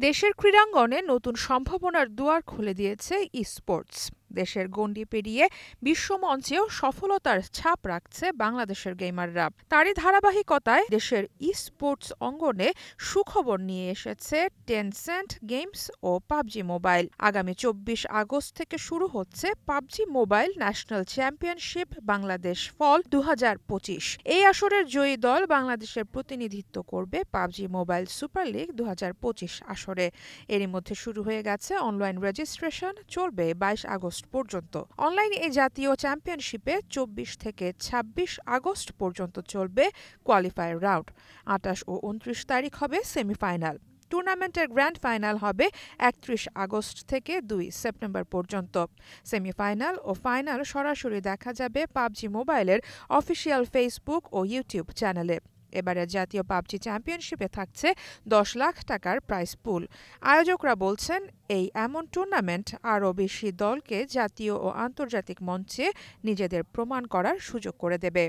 দেশের ক্রীড়াঙ্গনে নতুন সম্ভাবনার দুয়ার খুলে দিয়েছে ই-স্পোর্টস। দেশের গণ্ডি পেরিয়ে বিশ্বমঞ্চেও সফলতার ছাপ রাখছে বাংলাদেশের গেমাররা। তারই ধারাবাহিকতায় দেশের ই-স্পোর্টস অঙ্গনে সুখবর নিয়ে এসেছে টেনসেন্ট গেমস ও পাবজি মোবাইল। আগামী ২৪ আগস্ট থেকে শুরু হচ্ছে PUBG mobile national championship Bangladesh fall ২০২৫। এই আসরের জয়ী দল বাংলাদেশের প্রতিনিধিত্ব করবে পাবজি মোবাইল সুপার লিগ ২০২৫ আসরে। এরই মধ্যে শুরু হয়ে গেছে অনলাইন রেজিস্ট্রেশন, চলবে ২২ আগস্ট পর্যন্ত। অনলাইন এই জাতীয় চ্যাম্পিয়নশিপে ২৪ থেকে ২৬ আগস্ট পর্যন্ত চলবে কোয়ালিফায়ার রাউন্ড। ২৮ ও ২৯ তারিখ হবে সেমিফাইনাল। টুর্নামেন্টের গ্র্যান্ড ফাইনাল হবে ৩১ আগস্ট থেকে ২ সেপ্টেম্বর পর্যন্ত। সেমিফাইনাল ও ফাইনাল সরাসরি দেখা যাবে পাবজি মোবাইলের অফিসিয়াল ফেসবুক ও ইউটিউব চ্যানেলে। এবারের জাতীয় পাবজি চ্যাম্পিয়নশিপে থাকছে ১০ লাখ টাকার প্রাইজ পুল। আয়োজকরা বলছেন, এই এমন টুর্নামেন্ট আরও বেশি দলকে জাতীয় ও আন্তর্জাতিক মঞ্চে নিজেদের প্রমাণ করার সুযোগ করে দেবে।